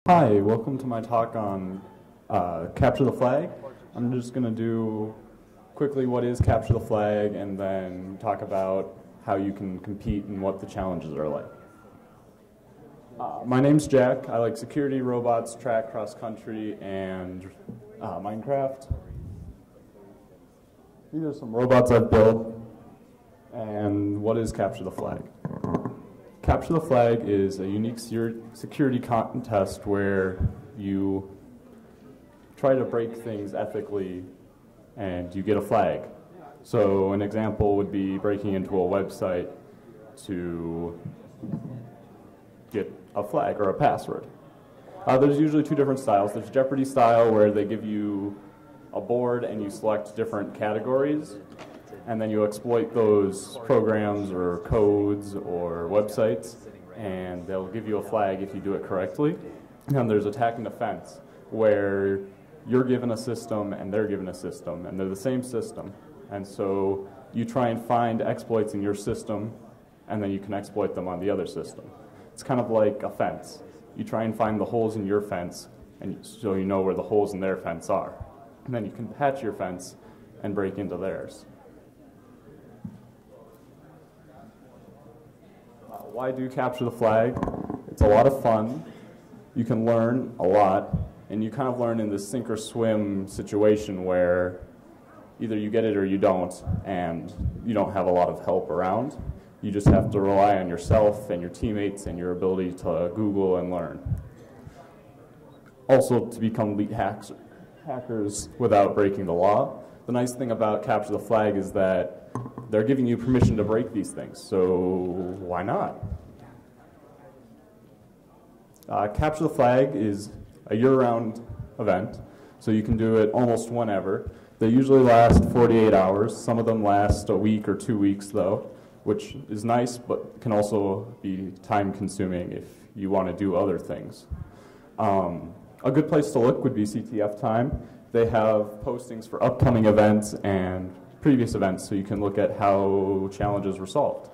Hi, welcome to my talk on Capture the Flag. I'm just going to do quickly what is Capture the Flag and then talk about how you can compete and what the challenges are like. My name's Jack. I like security, robots, track, cross-country, and Minecraft. These are some robots I've built. And what is Capture the Flag? Capture the Flag is a unique security contest where you try to break things ethically and you get a flag. So an example would be breaking into a website to get a flag or a password. There's usually two different styles. There's Jeopardy style where they give you a board and you select different categories and then you exploit those programs or codes or websites, and they'll give you a flag if you do it correctly. And there's attack and defense, where you're given a system and they're given a system, and they're the same system. And so you try and find exploits in your system, and then you can exploit them on the other system. It's kind of like a fence. You try and find the holes in your fence, and so you know where the holes in their fence are. And then you can patch your fence and break into theirs. Why do Capture the Flag? It's a lot of fun. You can learn a lot, and you kind of learn in this sink or swim situation where either you get it or you don't, and you don't have a lot of help around. You just have to rely on yourself and your teammates and your ability to Google and learn. Also, to become elite hackers without breaking the law. The nice thing about Capture the Flag is that they're giving you permission to break these things, so why not? Capture the Flag is a year-round event, so you can do it almost whenever. They usually last 48 hours. Some of them last a week or 2 weeks, though, which is nice, but can also be time-consuming if you want to do other things. A good place to look would be CTF time. They have postings for upcoming events and previous events, so you can look at how challenges were solved.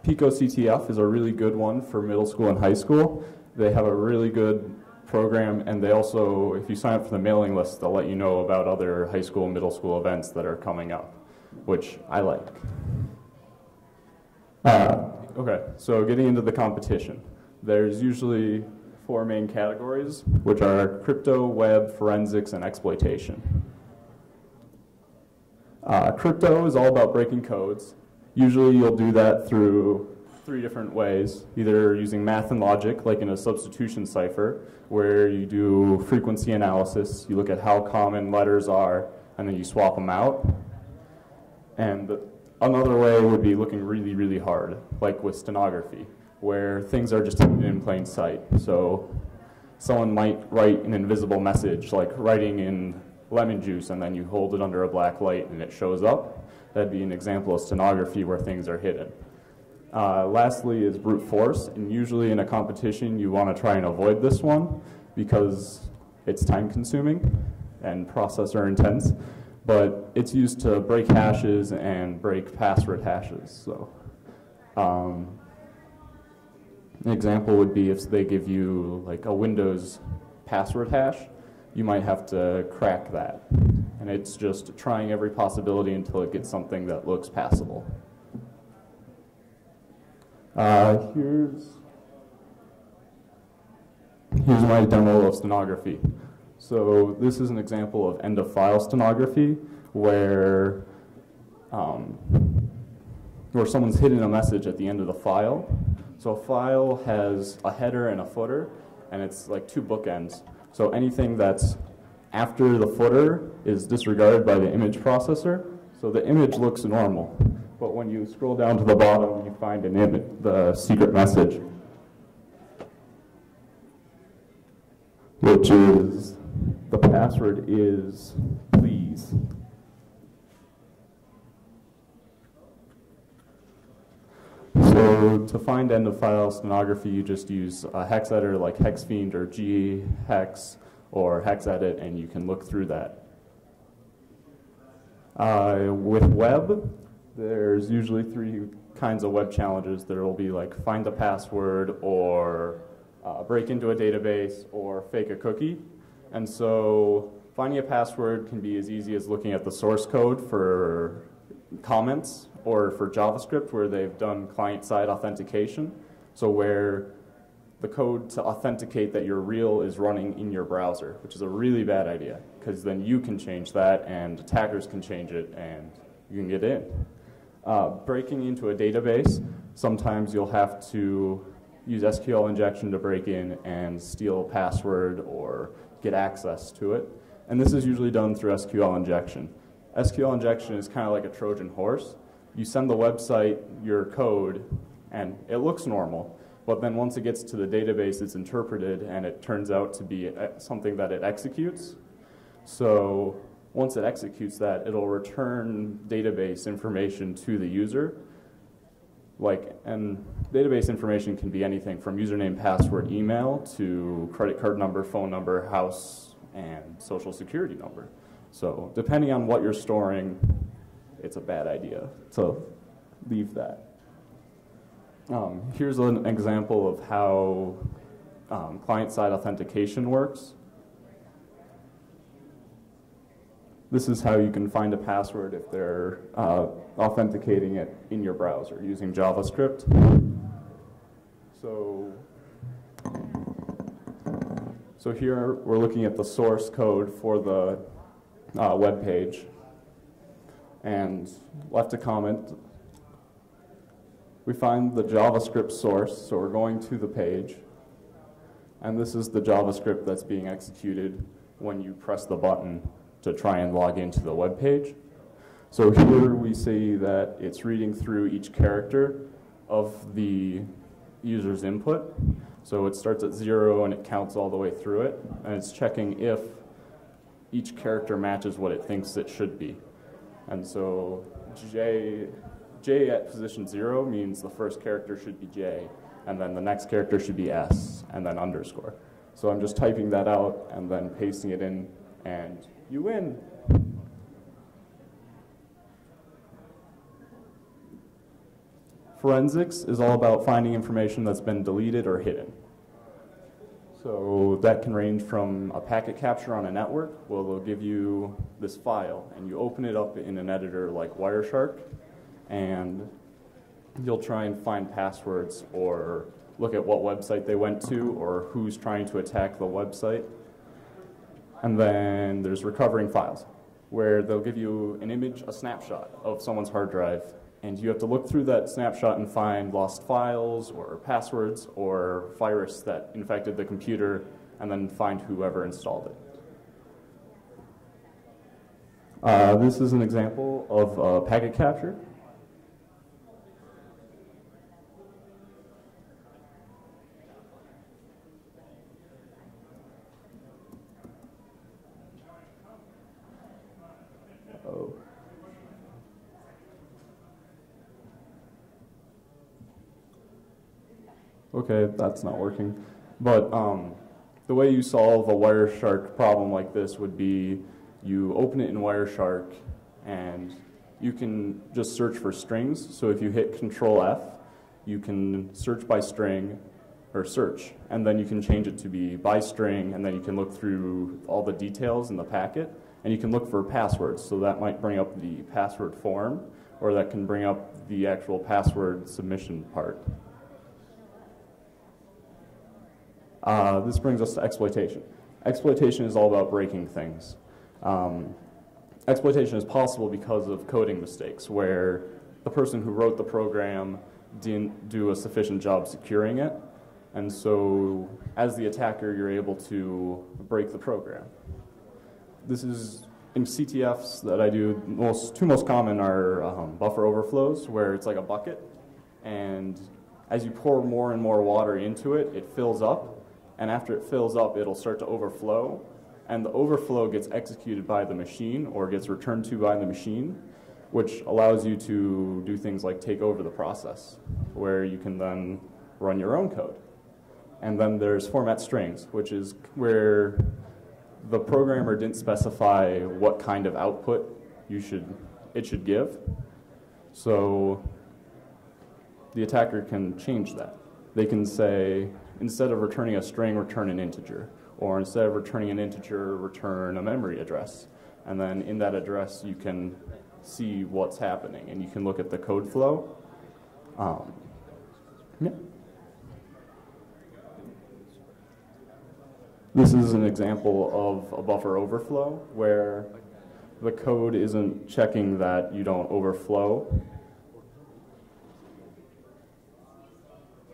Pico CTF is a really good one for middle school and high school. They have a really good program, and they also, if you sign up for the mailing list, they'll let you know about other high school and middle school events that are coming up, which I like. Okay, so getting into the competition. There's usually 4 main categories, which are crypto, web, forensics, and exploitation. Crypto is all about breaking codes. Usually you'll do that through 3 different ways, either using math and logic, like in a substitution cipher, where you do frequency analysis, you look at how common letters are, and then you swap them out. And another way would be looking really, really hard, like with steganography, where things are just hidden in plain sight. So someone might write an invisible message, like writing in lemon juice, and then you hold it under a black light and it shows up. That'd be an example of steganography where things are hidden. Lastly is brute force, and usually in a competition you want to try and avoid this one because it's time consuming and processor intense, but it's used to break hashes and break password hashes. So an example would be if they give you like a Windows password hash, you might have to crack that. And it's just trying every possibility until it gets something that looks passable. Here's my demo of steganography. So this is an example of end-of-file steganography where someone's hidden a message at the end of the file. So a file has a header and a footer, and it's like 2 bookends. So anything that's after the footer is disregarded by the image processor. So the image looks normal. But when you scroll down to the bottom, you find an image, the secret message, which is, the password is please. So to find end-of-file steganography, you just use a hex editor like hexfiend or ghex or hexedit, and you can look through that. With web, there's usually 3 kinds of web challenges. There will be like find the password or break into a database, or fake a cookie. And so finding a password can be as easy as looking at the source code for comments, or for JavaScript where they've done client-side authentication. So where the code to authenticate that you're real is running in your browser, which is a really bad idea, because then you can change that and attackers can change it and you can get in. Breaking into a database, sometimes you'll have to use SQL injection to break in and steal a password or get access to it. And this is usually done through SQL injection. SQL injection is kind of like a Trojan horse. You send the website your code and it looks normal, but then once it gets to the database, it's interpreted and it turns out to be something that it executes. So once it executes that, it'll return database information to the user. And database information can be anything from username, password, email, to credit card number, phone number, house, and social security number. So depending on what you're storing, it's a bad idea to leave that. Here's an example of how client-side authentication works. This is how you can find a password if they're authenticating it in your browser using JavaScript. So here we're looking at the source code for the web page, and left a comment. We find the JavaScript source, so we're going to the page, and this is the JavaScript that's being executed when you press the button to try and log into the web page. So here we see that it's reading through each character of the user's input. So it starts at 0 and it counts all the way through it, and it's checking if each character matches what it thinks it should be. And so J at position 0 means the first character should be J, and then the next character should be S, and then underscore. So I'm just typing that out and then pasting it in, and you win. Forensics is all about finding information that's been deleted or hidden. So that can range from a packet capture on a network. Well, they'll give you this file, and you open it up in an editor like wireshark, and you'll try and find passwords or look at what website they went to or who's trying to attack the website. And then there's recovering files, where they'll give you an image, a snapshot of someone's hard drive, and you have to look through that snapshot and find lost files or passwords or virus that infected the computer, and then find whoever installed it. This is an example of packet capture. Okay, that's not working. But the way you solve a wireshark problem like this would be you open it in wireshark and you can just search for strings. So if you hit Control F, you can search by string, or search, and then you can change it to be by string, and then you can look through all the details in the packet, and you can look for passwords. So that might bring up the password form, or that can bring up the actual password submission part. This brings us to exploitation. Exploitation is all about breaking things. Exploitation is possible because of coding mistakes, where the person who wrote the program didn't do a sufficient job securing it, and so as the attacker, you're able to break the program. This is in CTFs that I do. Two most common are buffer overflows, where it's like a bucket, and as you pour more and more water into it, it fills up. And after it fills up, it'll start to overflow. And the overflow gets executed by the machine, or gets returned to by the machine, which allows you to do things like take over the process, where you can then run your own code. And then there's format strings, which is where the programmer didn't specify what kind of output it should give. So the attacker can change that. They can say, instead of returning a string, return an integer. Or instead of returning an integer, return a memory address. And then in that address, you can see what's happening, and you can look at the code flow. Yeah. This is an example of a buffer overflow where the code isn't checking that you don't overflow.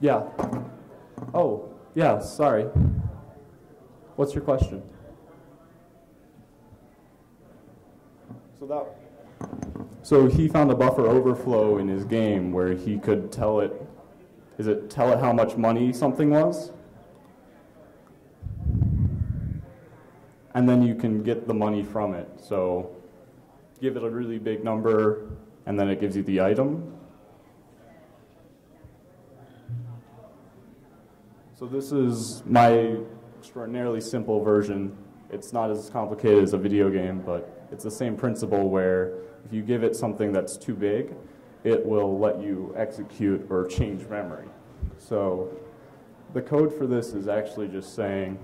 Yeah. Oh, yeah, sorry. What's your question? So he found a buffer overflow in his game where he could tell it how much money something was? And then you can get the money from it. So give it a really big number, and then it gives you the item. So this is my extraordinarily simple version. It's not as complicated as a video game, but it's the same principle where if you give it something that's too big, it will let you execute or change memory. So the code for this is actually just saying,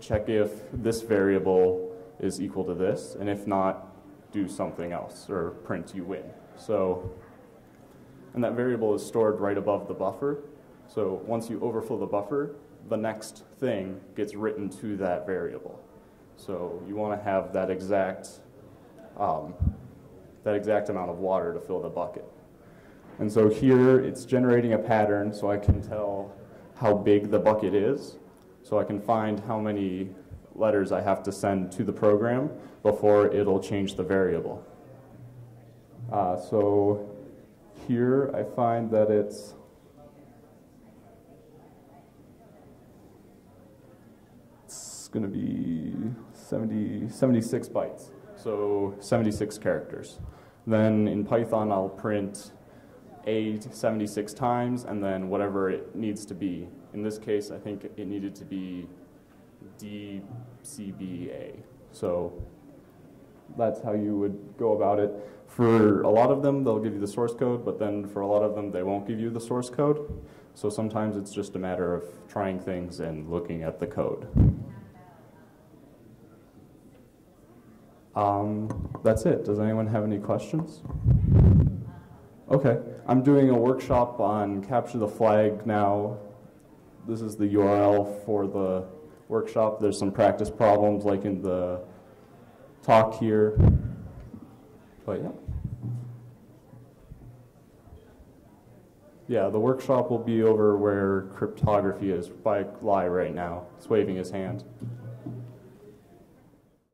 check if this variable is equal to this, and if not, do something else, or print you win. So, and that variable is stored right above the buffer. So once you overflow the buffer, the next thing gets written to that variable. So you want to have that exact amount of water to fill the bucket. And so here it's generating a pattern so I can tell how big the bucket is. So I can find how many letters I have to send to the program before it'll change the variable. So here I find that it's going to be 76 bytes, so 76 characters. Then in Python I'll print A 76 times and then whatever it needs to be. In this case, I think it needed to be DCBA. So that's how you would go about it. For a lot of them, they'll give you the source code, but then for a lot of them, they won't give you the source code. So sometimes it's just a matter of trying things and looking at the code. That's it. Does anyone have any questions? Okay. I'm doing a workshop on capture the flag now. This is the URL for the workshop. There's some practice problems like in the talk here. But yeah. Yeah, the workshop will be over where cryptography is by Lai right now. He's waving his hand.